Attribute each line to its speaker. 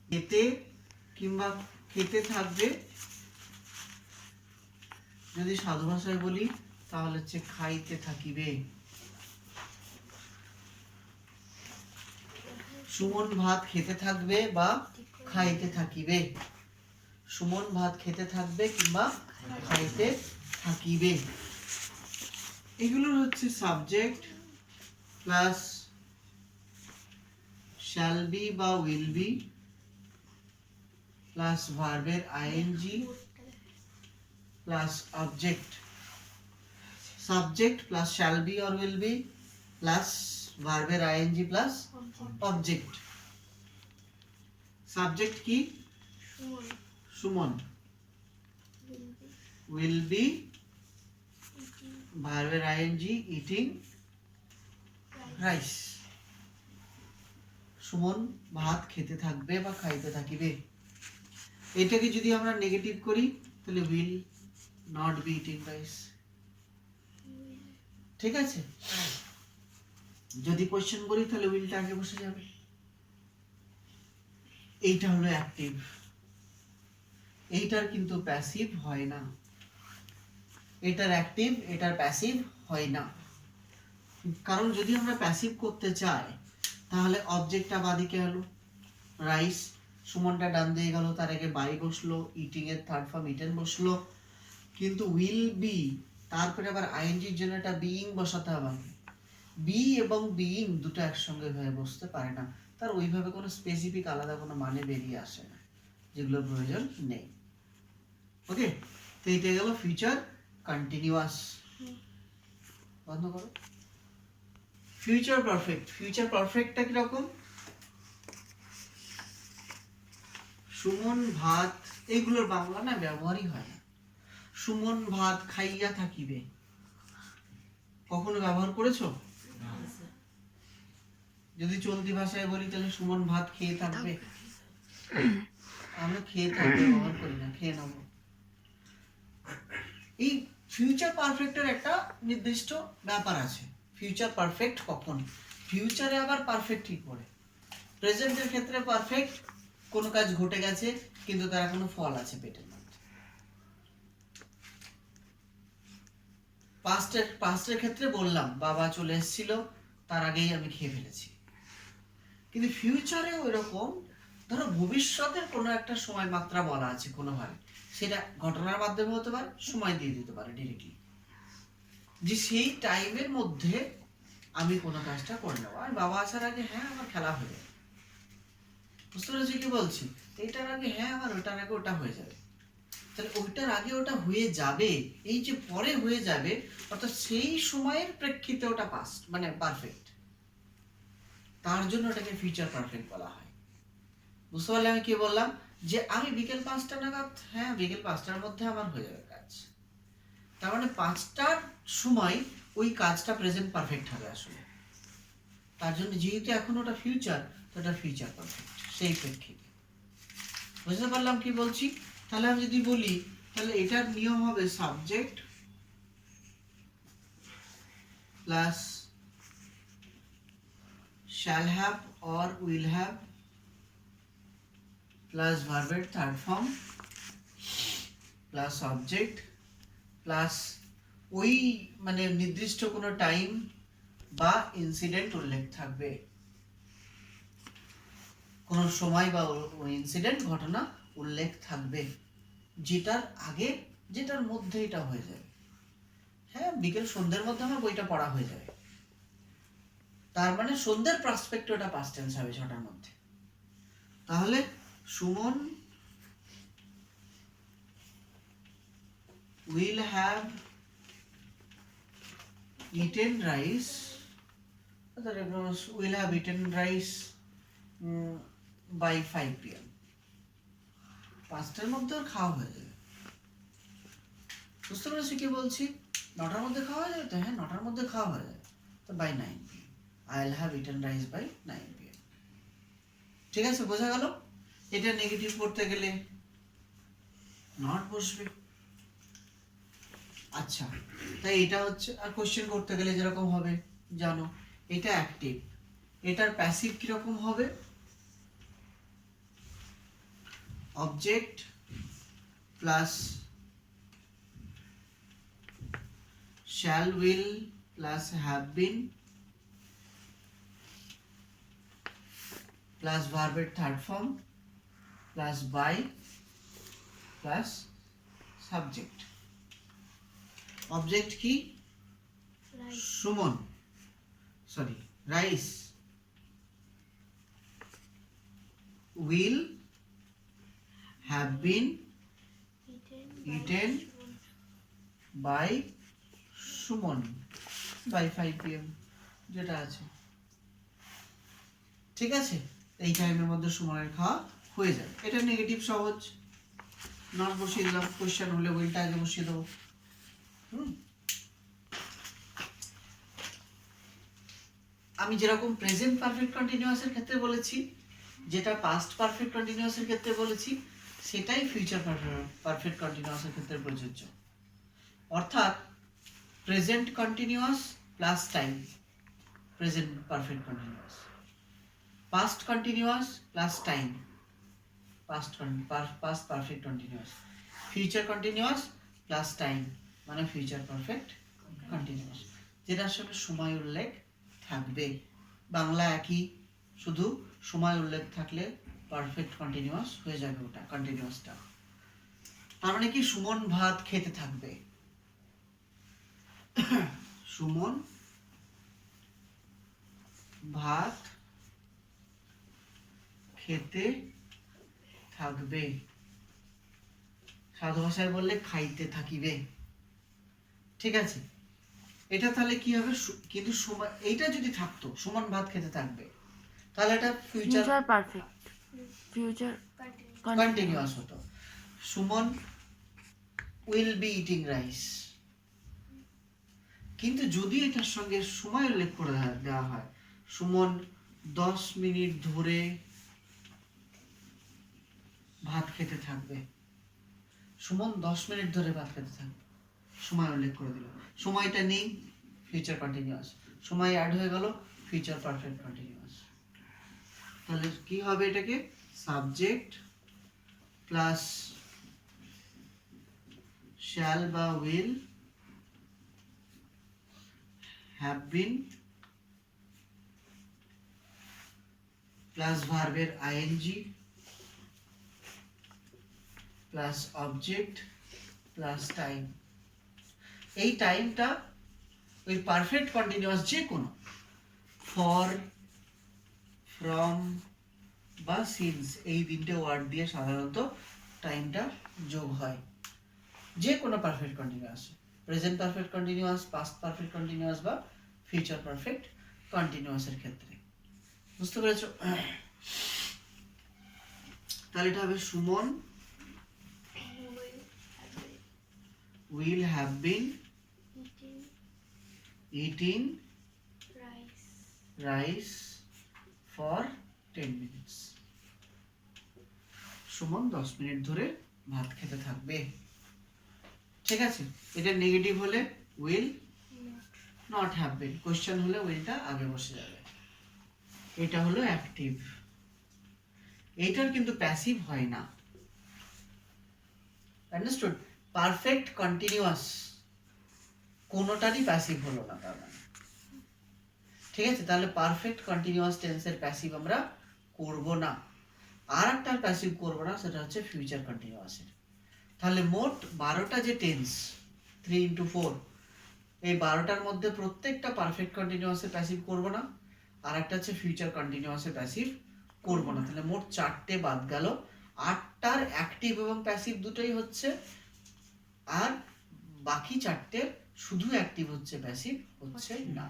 Speaker 1: খেতে কিংবা খেতে থাকবে, যদি সাধু ভাষায় বলি তাহলে হচ্ছে খাইতে থাকিবে। সুমন ভাত খেতে থাকবে বা খাইতে থাকিবে। সুমন ভাত খেতে থাকবে কিংবা খাইতে থাকিবে। এগুলো হচ্ছে সাবজেক্ট প্লাস শ্যাল বি বা উইল বি প্লাস ভার্বের ING plus object. Subject plus shall be or will be plus ভার্বের আইএনজি প্লাস অবজেক্ট। সাবজেক্ট কি? সুমন। উইল বি ভার্বের আইএনজি ইটিং রাইস। সুমন ভাত খেতে থাকবে বা খাইতে থাকিবে। এটাকে যদি আমরা নেগেটিভ করি তাহলে will not be eating rice. ঠিক আছে, যদি কোশ্চেন করি তাহলে উইলটা আগে বসে যাবে। এইটা হলো অ্যাক্টিভ, এইটার কিন্তু প্যাসিভ হয় না। এটার অ্যাক্টিভ, এটার প্যাসিভ হয় না। কারণ যদি আমরা প্যাসিভ করতে চাই তাহলে অবজেক্টটা বাদিকে হলো রাইস, সুমনটা ডান দিয়ে গেল, তার আগে বাই বসলো, ইটিং এর থার্ড ফর্ম ইটেন বসলো। কিন্তু উইল বি তারপরে আবার আইএনজির জন্য একটা বিইং বসাতে হবে। বি এবং বিইং দুটো একসঙ্গে হয়ে বসতে পারে না, তার ওইভাবে কোনো স্পেসিফিক আলাদা কোনো মানে বেরিয়ে আসে না, যেগুলোর প্রয়োজন নেই। ওকে, তো এইটা গেল ফিউচার কন্টিনিউয়াস। বন্ধ করো। Future perfect. ফিউচার পারফেক্টটা কিরকম? সুমন ভাত, এগুলোর বাংলা না ব্যবহারই হয় না। সুমন ভাত খাইয়া থাকিবে, কখনো ব্যবহার করেছো? যদি চলতি ভাষায় বলি তাহলে সুমন ভাত খেয়ে থাকবে। আমরা খেয়ে থাকবে ব্যবহার করি না, খেয়ে নেবো। এই ফিউচার পারফেক্টের একটা নির্দিষ্ট ব্যাপার আছে। ফিউচার পারফেক্ট কখন, ফিউচারে আবার পারফেক্ট ঠিক করে। প্রেজেন্টের ক্ষেত্রে পারফেক্ট, কোনো কাজ ঘটে গেছে কিন্তু তার এখনো ফল আছে পেটের মধ্যে। পাস্টের ক্ষেত্রে বললাম বাবা চলে এসেছিল, তার আগেই আমি খেয়ে ফেলেছি। কিন্তু ফিউচারে ওইরকম ধরো ভবিষ্যতের কোনো একটা সময় মাত্রা বলা আছে কোনোভাবে, সেটা ঘটনার মাধ্যমে হতে পারে, সময় দিয়ে দিতে পারে ডিরেক্টলি, যে সেই টাইমের মধ্যে আমি কোনো কাজটা করে নেবো। আর বাবা আসার আগে হ্যাঁ আমার খেলা হয়ে যাবে। বুঝতে পেরেছি কি বলছি? এইটার আগে হ্যাঁ আমার ওটার আগে ওটা হয়ে যাবে। তাহলে ওইটার আগে ওটা হয়ে যাবে, এই যে পরে হয়ে যাবে, অর্থাৎ সেই সময়ের প্রেক্ষিতে ওটা পাস্ট মানে পারফেক্ট, তার জন্য ওটাকে ফিউচার পারফেক্ট বলা হয়। বুঝতে পারলে আমি কি বললাম? যে আমি বিকেল 5টা নাগাদ, হ্যাঁ বিকেল 5টার মধ্যে আমার হয়ে যাবে কাজ, তার মানে 5টার সময় ওই কাজটা প্রেজেন্ট পারফেক্ট হবে আসলে। তার জন্য যেহেতু এখন ওটা ফিউচার, তো ওটা ফিউচার পারফেক্ট সেই প্রেক্ষিতে। বুঝতে পারলাম কি বলছি? তাহলে আমি যদি বলি তাহলে এটার নিয়ম হবে subject plus shall have or will have plus ভার্বের third form plus object plus ওই মানে নির্দিষ্ট কোনো টাইম বা ইনসিডেন্ট উল্লেখ থাকবে, কোনো সময় বা ইনসিডেন্ট ঘটনা উল্লেখ থাকবে, যেটার আগে যেটার মধ্যে এটা হয়ে যাবে। হ্যাঁ বিকেল সন্ধ্যের মধ্যে আমার বইটা পড়া হয়ে যাবে, তার মানে সন্ধ্যের প্রসপেক্টে ওটা পাস্ট টেন্স হবে 6টার মধ্যে। তাহলে Suman will have eaten rice, will have eaten rice by 5 p.m. 5টার মধ্যে খাওয়া হয়ে যাবে। বুঝতে পেরেছি কি বলছি? 9টার মধ্যে খাওয়া হয়ে যাবে তো, হ্যাঁ 9টার মধ্যে খাওয়া হয়ে যাবে, তো by 9 p.m. I'll have eaten rice by 9 p.m. ঠিক আছে, বোঝা গেল? এটা নেগেটিভ করতে গেলে নট বসবে। আচ্ছা, তাই এটা হচ্ছে, আর কোশ্চেন করতে গেলে যেরকম হবে জানো, এটা অ্যাক্টিভ, এটার প্যাসিভ কিরকম হবে? Object plus shall will plus have been plus verb third form plus by plus subject. Object কি? Suman, sorry, rice. Will have been eaten by Suman by 5 PM যেটা আছে, ঠিক আছে? এই টাইমের মধ্যে সুমনের খাওয়া হয়ে যাবে। এটা নেগেটিভ সহজ, নট বসিয়ে দিলাম, কোশ্চেন হলে ওইটা আগে বসিয়ে দেবো। আমি যেরকম প্রেজেন্ট পারফেক্ট কন্টিনিউয়াসের ক্ষেত্রে বলেছি, যেটা পাস্ট পারফেক্ট কন্টিনিউয়াসের ক্ষেত্রে বলেছি, সেটাই ফিউচার পারফেক্ট কন্টিনিউয়াসের ক্ষেত্রে প্রযোজ্য। অর্থাৎ present continuous plus time present perfect continuous, past continuous plus time past perfect continuous, future continuous plus time মানে ফিউচার পারফেক্ট কন্টিনিউয়াস, যেটার সঙ্গে সময় উল্লেখ থাকবে। বাংলা একই, শুধু সময় উল্লেখ থাকলে পারফেক্ট কন্টিনিউয়াস হয়ে যাবে ওটা কন্টিনিউয়াসটা। তার মানে কি সুমন ভাত খেতে থাকবে, সুমন ভাত খেতে থাকবে, সাধু ভাষায় বললে খাইতে থাকিবে, ঠিক আছে? এটা তাহলে কি হবে? কিন্তু সময় এইটা যদি থাকতো সুমন ভাত খেতে থাকবে, তাহলে এটা ফিউচার
Speaker 2: পারফেক্ট, ফিউচার
Speaker 1: কন্টিনিউয়াস হতো। Suman will be eating rice. কিন্তু যদি এটার সঙ্গে সময় উল্লেখ করে দেওয়া হয়, সুমন 10 মিনিট ধরে ভাত খেতে থাকবে, সুমন 10 মিনিট ধরে ভাত খেতে থাকবে, সময় উল্লেখ করে দিল, সময়টা নেই, ফিউচার কন্টিনিউয়াস, সময় অ্যাড হয়ে গেল, ফিউচার পারফেক্ট কন্টিনিউয়াস। তাহলে কি হবে? এটাকে সাবজেক্ট প্লাস shall বা will have been প্লাস ভার্বের ing plus object plus time. এই টাইমটা ওই পারফেক্ট কন্টিনিউয়াস যে কোনো ফর, ফ্রম বা সিন্স এই তিনটে ওয়ার্ড দিয়ে সাধারণত টাইমটা যোগ হয় যে কোনো perfect continuous, present perfect continuous, past perfect continuous বা ফিউচার পারফেক্ট কন্টিনিউয়াসের ক্ষেত্রে। বুঝতে পেরেছো? তাহলে এটা হবে Suman will have been eating rice for 10 minutes. Suman 10 minute ধরে ভাত খেতে থাকবে, ঠিক আছে? এটা নেগেটিভ হলে will not have been, question হলে উইলটা আগে বসে যাবে। এটা হলো অ্যাক্টিভ, এইটার কিন্তু প্যাসিভ হয় না, আন্ডারস্টুড? পারফেক্ট কন্টিনিউয়াস কোনোটারই প্যাসিভ হলো না, তার মানে ঠিক আছে? তাহলে পারফেক্ট কন্টিনিউয়াস টেন্সের প্যাসিভ আমরা করব না। আর একটা প্যাসিভ করব না, সেটা হচ্ছে ফিউচার কন্টিনিউয়াসের। তাহলে মোট 12টা যে টেন্স, 3 into 4, এই 12টার মধ্যে প্রত্যেকটা পারফেক্ট কন্টিনিউয়াসের প্যাসিভ করব না, আর একটা হচ্ছে ফিউচার কন্টিনিউয়াসের প্যাসিভ করব না। তাহলে মোট 4টে বাদ গেল, 8টার অ্যাক্টিভ এবং প্যাসিভ দুটোই হচ্ছে, আর বাকি 4টে শুধু অ্যাক্টিভ হচ্ছে, প্যাসিভ হচ্ছে না।